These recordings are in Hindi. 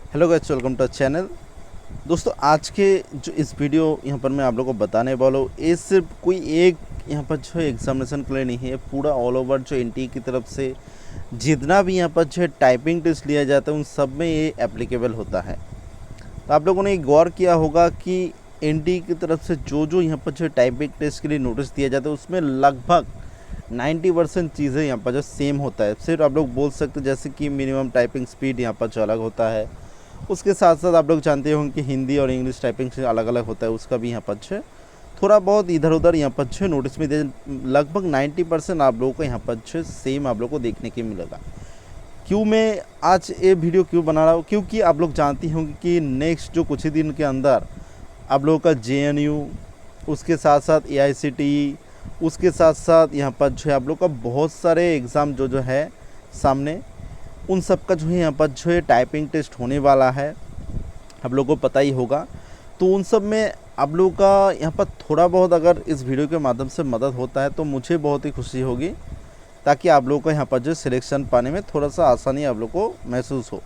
Hello guys, welcome to channel. दोस्तों, आज के जो इस वीडियो यहाँ पर मैं आप लोगों को बताने वाला हूँ, ये सिर्फ कोई एक यहाँ पर जो है एग्जामिनेशन के लिए नहीं है, पूरा ऑल ओवर जो एनटीए की तरफ से जितना भी यहाँ पर जो है टाइपिंग टेस्ट लिया जाता है उन सब में ये एप्लीकेबल होता है। तो आप लोगों ने गौर किया होगा कि एनटीए की तरफ से जो जो यहाँ पर जो है टाइपिंग टेस्ट के लिए नोटिस दिया जाता है उसमें लगभग 90% चीज़ें यहाँ पर जो सेम होता है। सिर्फ आप लोग बोल सकते हैं जैसे कि मिनिमम टाइपिंग स्पीड यहाँ पर जो अलग होता है, उसके साथ साथ आप लोग जानते होंगे कि हिंदी और इंग्लिश टाइपिंग से अलग अलग होता है, उसका भी यहाँ पर जो थोड़ा बहुत इधर उधर यहाँ पर जो नोटिस में दे। लगभग 90% आप लोगों को यहाँ पर जो सेम आप लोगों को देखने के मिलेगा। क्यों मैं आज ये वीडियो क्यों बना रहा हूँ, क्योंकि आप लोग जानती होंगे कि नेक्स्ट जो कुछ ही दिन के अंदर आप लोगों का जेएनयू, उसके साथ साथ एआईसीटीई, उसके साथ साथ यहाँ पर जो है आप लोग का बहुत सारे एग्ज़ाम जो है सामने, उन सब का जो है यहाँ पर जो है टाइपिंग टेस्ट होने वाला है, आप लोगों को पता ही होगा। तो उन सब में आप लोगों का यहाँ पर थोड़ा बहुत अगर इस वीडियो के माध्यम से मदद होता है तो मुझे बहुत ही खुशी होगी, ताकि आप लोगों को यहाँ पर जो सिलेक्शन पाने में थोड़ा सा आसानी आप लोग को महसूस हो।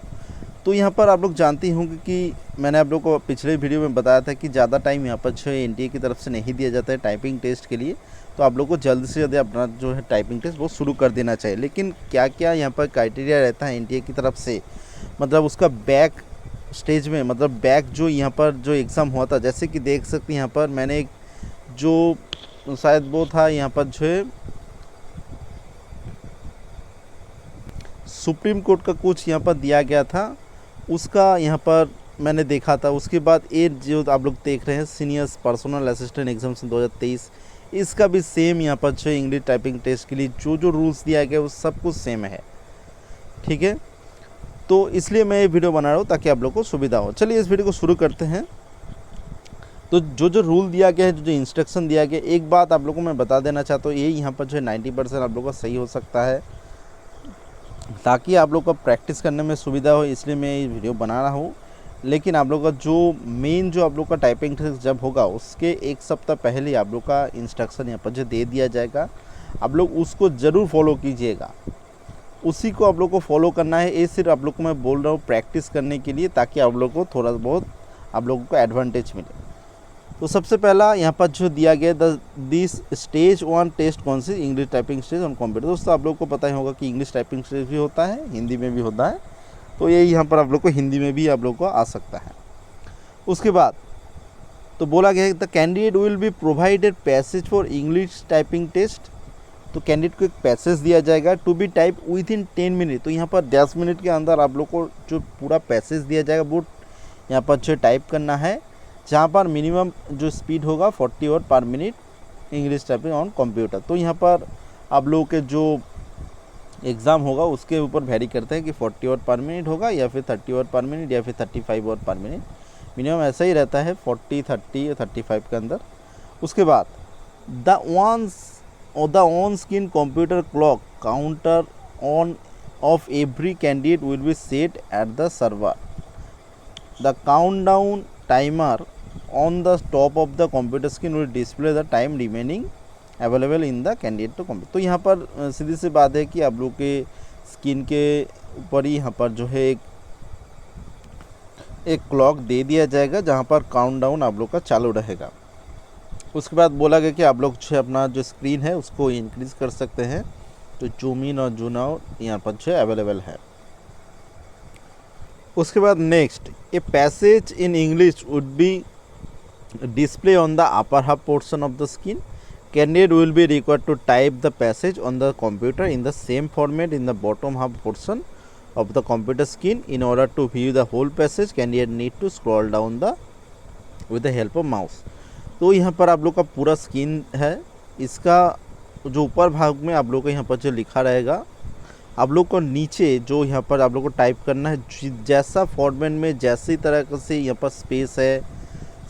तो यहाँ पर आप लोग जानती होंगे कि मैंने आप लोग को पिछले वीडियो में बताया था कि ज़्यादा टाइम यहाँ पर जो है एनटीए की तरफ से नहीं दिया जाता है टाइपिंग टेस्ट के लिए। तो आप लोग को जल्द से जल्द अपना जो है टाइपिंग टेस्ट वो शुरू कर देना चाहिए। लेकिन क्या क्या यहाँ पर क्राइटेरिया रहता है एनटीए की तरफ से, मतलब उसका बैक स्टेज में, मतलब बैक जो यहाँ पर जो एग्ज़ाम हुआ था, जैसे कि देख सकते हैं यहाँ पर मैंने एक जो शायद वो था यहाँ पर जो है सुप्रीम कोर्ट का कुछ यहाँ पर दिया गया था, उसका यहाँ पर मैंने देखा था। उसके बाद ये जो आप लोग देख रहे हैं सीनियर पर्सनल असिस्टेंट एग्जामिनेशन 2023, इसका भी सेम यहाँ पर जो इंग्लिश टाइपिंग टेस्ट के लिए जो जो रूल्स दिया गया वो सब कुछ सेम है, ठीक है। तो इसलिए मैं ये वीडियो बना रहा हूँ ताकि आप लोग को सुविधा हो। चलिए इस वीडियो को शुरू करते हैं। तो जो जो रूल दिया गया है, जो जो इंस्ट्रक्शन दिया गया, एक बात आप लोगों को मैं बता देना चाहता हूँ, ये यहाँ पर जो है 90% आप लोग का सही हो सकता है, ताकि आप लोग का प्रैक्टिस करने में सुविधा हो, इसलिए मैं ये वीडियो बना रहा हूँ। लेकिन आप लोग का जो मेन जो आप लोग का टाइपिंग टेस्ट जब होगा उसके एक सप्ताह पहले आप लोग का इंस्ट्रक्शन यहाँ पर जो दे दिया जाएगा, आप लोग उसको ज़रूर फॉलो कीजिएगा, उसी को आप लोग को फॉलो करना है। ये सिर्फ आप लोग को मैं बोल रहा हूँ प्रैक्टिस करने के लिए, ताकि आप लोग को थोड़ा बहुत आप लोगों को एडवांटेज मिले। तो सबसे पहला यहाँ पर जो दिया गया दिस स्टेज 1 टेस्ट कौन सी, English typing stage on computer. दोस्तों आप लोग को पता ही होगा कि इंग्लिश टाइपिंग स्टेज भी होता है, हिंदी में भी होता है, तो ये यहाँ पर आप लोग को हिंदी में भी आप लोग को आ सकता है। उसके बाद तो बोला गया है the candidate will be provided passage for English typing test. तो कैंडिडेट को एक पैसेज दिया जाएगा to be type within 10 minute. तो यहाँ पर 10 मिनट के अंदर आप लोग को जो पूरा पैसेज दिया जाएगा वो यहाँ पर जो टाइप करना है, जहाँ पर मिनिमम जो स्पीड होगा 40 वर्ड पर minute English typing on computer. तो यहाँ पर आप लोगों के जो एग्ज़ाम होगा उसके ऊपर वेरी करते हैं कि 40 वर्ड पर मिनट होगा या फिर 30 वर्ड पर मिनट या फिर 35 वर्ड पर मिनट, मिनिमम ऐसा ही रहता है 40, 30 या 35 के अंदर। उसके बाद the on screen computer clock counter on off every candidate will B set at the server. The countdown timer on the top of the computer screen will display the time remaining available in the candidate to complete। तो यहाँ पर सीधी सी बात है कि आप लोग के स्क्रीन के ऊपर ही यहाँ पर जो है एक क्लॉक दे दिया जाएगा, जहाँ पर काउंटडाउन आप लोग का चालू रहेगा। उसके बाद बोला गया कि आप लोग जो है अपना जो स्क्रीन है उसको इंक्रीज़ कर सकते हैं, तो जूम इन और जूम आउट यहाँ पर जो है अवेलेबल है। उसके बाद next, a passage in English would be display on the upper half portion of the screen. Candidate will be required to type the passage on the computer in the same format in the bottom half portion of the computer screen. In order to view the whole passage candidate need to scroll down the with the help of mouse. तो यहाँ पर आप लोग का पूरा स्क्रीन है, इसका जो ऊपर भाग में आप लोग को यहाँ पर जो लिखा रहेगा, आप लोग को नीचे जो यहाँ पर आप लोग को टाइप करना है, जैसा फॉर्मेट में जैसी तरह से यहाँ पर स्पेस है,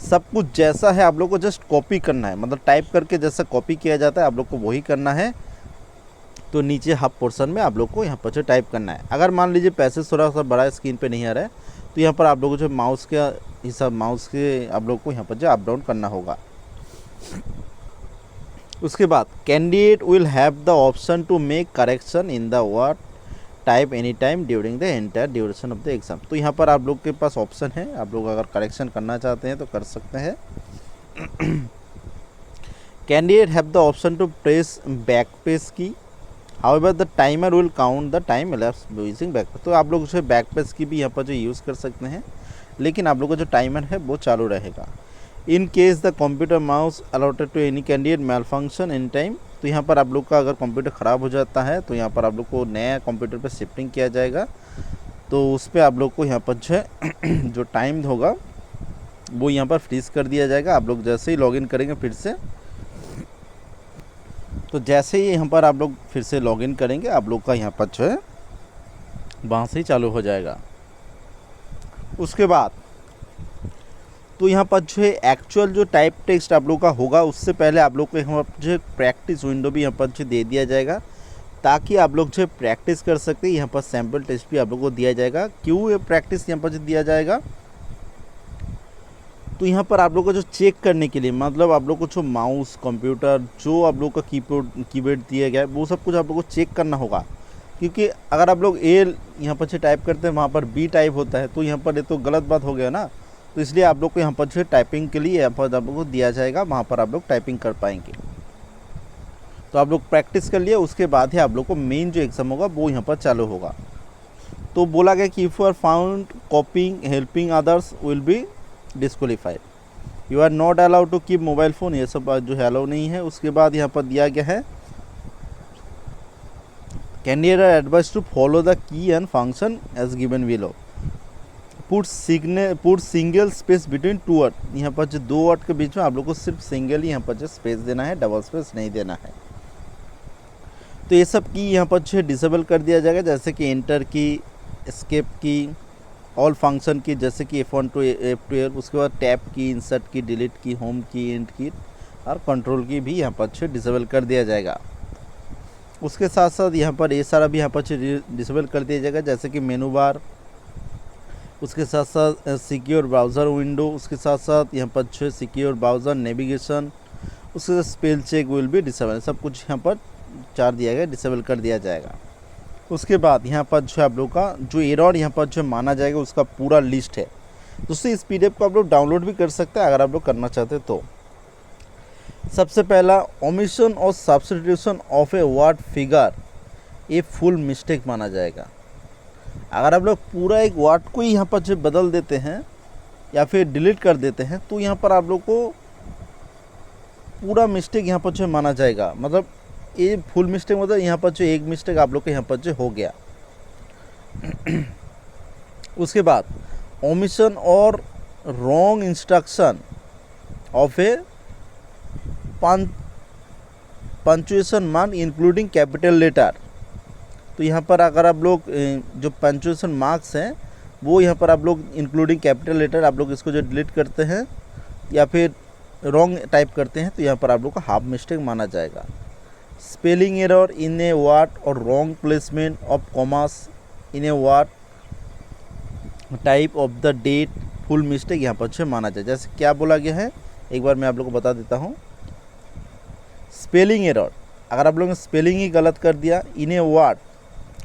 सब कुछ जैसा है आप लोग को जस्ट कॉपी करना है, मतलब टाइप करके जैसा कॉपी किया जाता है आप लोग को वही करना है। तो नीचे हाफ पोर्शन में आप लोग को यहाँ पर जो टाइप करना है। अगर मान लीजिए पैसेज थोड़ा सा बड़ा स्क्रीन पे नहीं आ रहा है तो यहाँ पर आप लोग को जो माउस के हिसाब माउस के आप लोग को यहाँ पर जो अप डाउन करना होगा। उसके बाद candidate will have the option to make correction in the word type any time during the entire duration of the exam. तो यहाँ पर आप लोग के पास ऑप्शन है, आप लोग अगर करेक्शन करना चाहते हैं तो कर सकते हैं। Candidate have the option to press backspace key, however the timer will count the time elapsed using backspace. तो आप लोग जो बैक पेस की भी यहाँ पर जो यूज़ कर सकते हैं, लेकिन आप लोग का जो टाइमर है वो चालू रहेगा। In case the computer mouse allotted to any candidate malfunction in time. तो यहाँ पर आप लोग का अगर कंप्यूटर ख़राब हो जाता है तो यहाँ पर आप लोग को नया कंप्यूटर पे शिफ्टिंग किया जाएगा। तो उस पर आप लोग को यहाँ पर जो है जो टाइम होगा वो यहाँ पर फ्रीज कर दिया जाएगा। आप लोग जैसे ही लॉगिन करेंगे फिर से, तो जैसे ही यहाँ पर आप लोग फिर से लॉगिन करेंगे आप लोग का यहाँ पर जो है वहाँ से ही चालू हो जाएगा। उसके बाद तो यहाँ पर जो है एक्चुअल जो टाइप टेक्स्ट आप लोग का होगा उससे पहले आप लोग को यहाँ पर जो है प्रैक्टिस विंडो भी यहाँ पर जो दे दिया जाएगा, ताकि आप लोग जो है प्रैक्टिस कर सकते हैं। यहाँ पर सैम्पल टेस्ट भी आप लोग को दिया जाएगा। क्यों ये प्रैक्टिस यहाँ पर जो दिया जाएगा, तो यहाँ पर आप लोग को जो चेक करने के लिए, मतलब आप लोग को जो माउस कंप्यूटर जो आप लोग का कीबोर्ड दिया गया है वो सब कुछ आप लोग को चेक करना होगा। क्योंकि अगर आप लोग ए यहाँ पर से टाइप करते हैं वहाँ पर बी टाइप होता है, तो यहाँ पर ये तो गलत बात हो गया ना। तो इसलिए आप लोग को यहाँ पर जो टाइपिंग के लिए यहाँ पर आप लोग को दिया जाएगा, वहाँ पर आप लोग टाइपिंग कर पाएंगे। तो आप लोग प्रैक्टिस कर लिए, उसके बाद ही आप लोग को मेन जो एग्ज़ाम होगा वो यहाँ पर चालू होगा। तो बोला गया कि if you are found copying helping others will be disqualified, you are not allowed to keep mobile phone, ये सब जो है अलाउ नहीं है। उसके बाद यहाँ पर दिया गया है candidate are advise to follow the key and function as given below, put single space between two word. यहाँ पर जो दो वर्ड के बीच में आप लोग को सिर्फ सिंगल ही यहाँ पर जो स्पेस देना है, डबल स्पेस नहीं देना है। तो ये सब की यहाँ पर जो है डिसेबल कर दिया जाएगा, जैसे कि एंटर की, एस्केप की, ऑल फंक्शन की जैसे कि F1 टू F12, उसके बाद टैब की, इंसर्ट की, डिलीट की, होम की, एंड की और कंट्रोल की भी यहाँ पर अच्छे डिसेबल कर दिया जाएगा। उसके साथ साथ यहाँ पर ये सारा भी यहाँ पर अच्छे डिसेबल कर दिया जाएगा, जैसे कि मेनू बार, उसके साथ साथ सिक्योर ब्राउज़र विंडो, उसके साथ साथ यहाँ पर अच्छे सिक्योर ब्राउज़र नेविगेशन, उसके साथ स्पेल चेक विल भी डिसेबल, सब कुछ यहाँ पर चार दिया गया, डिसेबल कर दिया जाएगा। उसके बाद यहाँ पर जो आप लोग का जो एरर यहाँ पर जो माना जाएगा उसका पूरा लिस्ट है। दोस्तों इस PDF को आप लोग डाउनलोड भी कर सकते हैं अगर आप लोग करना चाहते हैं तो। सबसे पहला, ओमिशन और substitution of a word figure ये फुल मिस्टेक माना जाएगा। अगर आप लोग पूरा एक वर्ड को ही यहाँ पर जो बदल देते हैं या फिर डिलीट कर देते हैं तो यहाँ पर आप लोग को पूरा मिस्टेक यहाँ पर जो माना जाएगा। मतलब ये फुल मिस्टेक मतलब यहाँ पर जो एक मिस्टेक आप लोग के यहाँ पर जो हो गया। उसके बाद ओमिशन और wrong instruction of a punctuation mark including capital letter. तो यहाँ पर अगर आप लोग जो पंचुएशन मार्क्स हैं वो यहाँ पर आप लोग इंक्लूडिंग कैपिटल लेटर आप लोग इसको जो डिलीट करते हैं या फिर रॉन्ग टाइप करते हैं तो यहाँ पर आप लोग का हाफ मिस्टेक माना जाएगा। Spelling error in a word और wrong placement of commas in a word, type of the date, full mistake यहाँ पर से माना जाए। जैसे क्या बोला गया है एक बार मैं आप लोग को बता देता हूँ। स्पेलिंग एरर, अगर आप लोगों ने स्पेलिंग ही गलत कर दिया इन ए वर्ड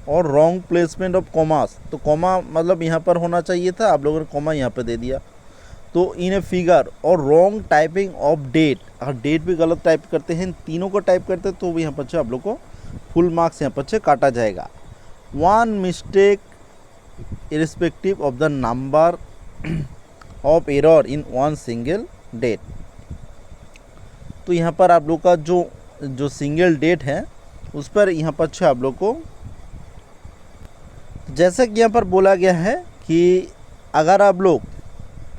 और रॉन्ग प्लेसमेंट ऑफ कॉमास, तो कॉमा मतलब यहाँ पर होना चाहिए था, आप लोगों ने कॉमा यहाँ पर दे दिया। तो इन ए फिगर और रॉन्ग टाइपिंग ऑफ डेट, अगर डेट भी गलत टाइप करते हैं, तीनों को टाइप करते हैं तो यहाँ पर से आप लोग को फुल मार्क्स यहाँ पर से काटा जाएगा। One mistake irrespective of the number of error in one single date. तो यहाँ पर आप लोग का जो सिंगल डेट है उस पर यहाँ पर से आप लोग को, जैसा कि यहाँ पर बोला गया है कि अगर आप लोग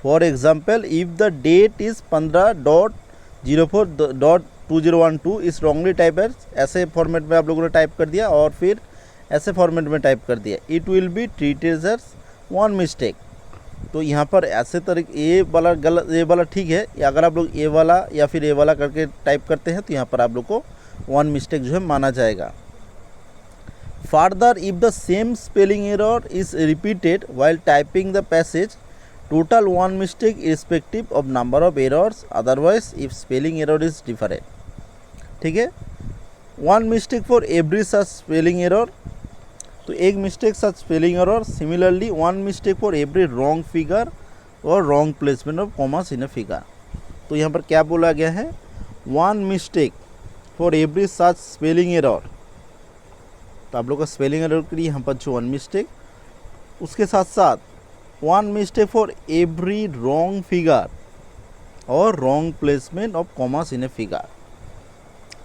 for example if the that is 15.04.2012 इस रॉन्गली टाइप है, ऐसे फॉर्मेट में आप लोगों ने टाइप कर दिया और फिर ऐसे फॉर्मेट में टाइप कर दिया, it will be treated as one mistake. तो यहाँ पर ऐसे तरीके ए वाला गलत, ए वाला ठीक है, अगर आप लोग ए वाला या फिर ए वाला करके टाइप करते हैं तो यहाँ पर आप लोग को वन मिस्टेक जो है माना जाएगा। Further if the same spelling error is repeated while typing the passage, total one mistake irrespective of number of errors, otherwise if spelling error is different. ठीक है, one mistake for every such spelling error. तो एक mistake such spelling error, similarly one mistake for every wrong figure और wrong placement of commas in a figure. तो यहाँ पर क्या बोला गया है, one mistake for every such spelling error. तो आप लोग का स्पेलिंग एरर के लिए यहाँ पर जो वन मिस्टेक, उसके साथ साथ one mistake for every wrong figure और wrong placement of commas in a figure.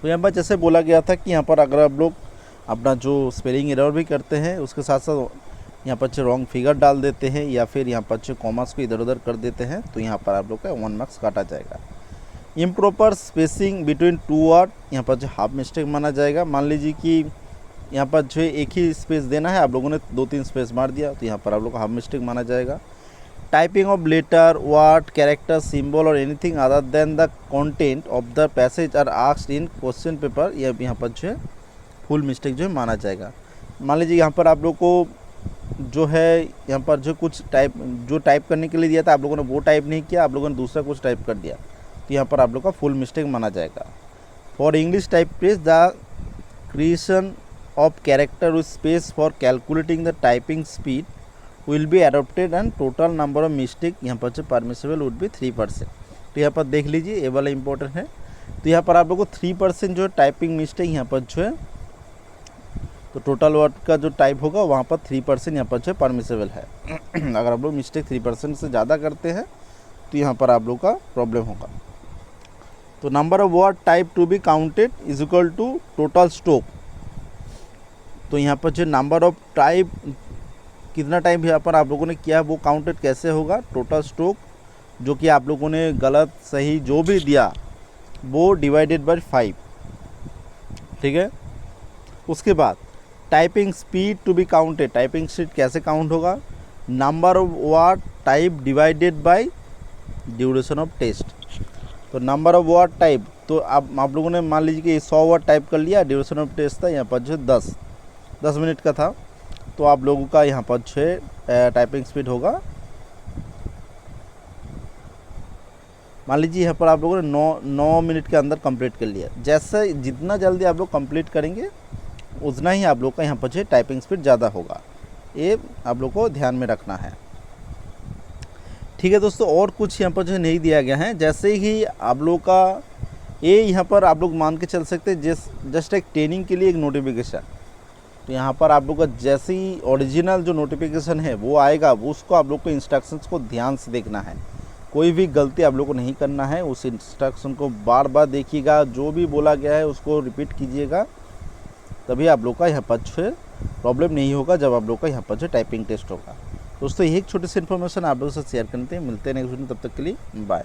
तो यहाँ पर जैसे बोला गया था कि यहाँ पर अगर आप लोग अपना जो स्पेलिंग एरर भी करते हैं, उसके साथ साथ यहाँ पर अच्छे रॉन्ग फिगर डाल देते हैं या फिर यहाँ पर अच्छे कॉमास को इधर उधर कर देते हैं, तो यहाँ पर आप लोग का 1 मार्क्स काटा जाएगा। Improper spacing between two word, यहाँ पर जो हाफ मिस्टेक माना जाएगा। मान लीजिए कि यहाँ पर जो एक ही स्पेस देना है, आप लोगों ने 2-3 स्पेस मार दिया, तो यहाँ पर आप लोग का हाफ मिस्टेक माना जाएगा। Typing of letter, word, character, symbol और anything other than the content of the passage are asked in question paper, यह यहाँ पर जो है फुल मिस्टेक जो है माना जाएगा। मान लीजिए यहाँ पर आप लोग को जो है यहाँ पर जो कुछ टाइप करने के लिए दिया था, आप लोगों ने वो टाइप नहीं किया, आप लोगों ने दूसरा कुछ टाइप कर दिया, तो यहाँ पर आप लोग का फुल मिस्टेक माना जाएगा। For English type test the creation of character with space for calculating the typing speed will be adopted and total number of mistake यहाँ पर जो permissible would be 3%। तो यहाँ पर देख लीजिए, ये वाला इंपॉर्टेंट है। तो यहाँ पर आप लोग को 3% जो टाइपिंग मिस्टेक यहाँ पर जो है, तो टोटल वर्ड का जो टाइप होगा वहाँ पर 3% यहाँ पर जो परमिसेबल है। अगर आप लोग मिस्टेक 3% से ज़्यादा करते हैं तो यहाँ पर आप लोग का प्रॉब्लम होगा। तो number of word type to be counted is equal to total stroke. तो यहाँ पर जो नंबर ऑफ टाइप, कितना टाइप यहाँ पर आप लोगों ने किया वो काउंटेड कैसे होगा, टोटल स्ट्रोक जो कि आप लोगों ने गलत सही जो भी दिया वो डिवाइडेड बाय 5, ठीक है। उसके बाद typing speed to be counted, typing speed कैसे काउंट होगा, number of word type divided by duration of test. तो नंबर ऑफ वर्ड टाइप, तो आप लोगों ने मान लीजिए कि 100 वर्ड टाइप कर लिया, ड्यूरेशन ऑफ टेस्ट था यहाँ पर जो 10 मिनट का था, तो आप लोगों का यहाँ पर 6 टाइपिंग स्पीड होगा। मान लीजिए यहाँ पर आप लोगों ने 9 मिनट के अंदर कंप्लीट कर लिया। जैसे जितना जल्दी आप लोग कंप्लीट करेंगे उतना ही आप लोग का यहाँ पर टाइपिंग स्पीड ज़्यादा होगा, ये आप लोग को ध्यान में रखना है, ठीक है दोस्तों। और कुछ यहाँ पर जो नहीं दिया गया है, जैसे ही आप लोग का ये यहाँ पर आप लोग मान के चल सकते हैं जस्ट एक ट्रेनिंग के लिए एक नोटिफिकेशन। तो यहाँ पर आप लोग का जैसे ही ओरिजिनल जो नोटिफिकेशन है वो आएगा, वो उसको आप लोग को इंस्ट्रक्शंस को ध्यान से देखना है, कोई भी गलती आप लोग को नहीं करना है। उस इंस्ट्रक्शन को बार बार देखिएगा, जो भी बोला गया है उसको रिपीट कीजिएगा, तभी आप लोग का यहाँ पर जो प्रॉब्लम नहीं होगा जब आप लोग का यहाँ पर जो टाइपिंग टेस्ट होगा। दोस्तों एक छोटी सी इन्फॉर्मेशन आप लोगों से शेयर करते हैं, मिलते हैं नेक्स्ट वीडियो, तब तक के लिए बाय।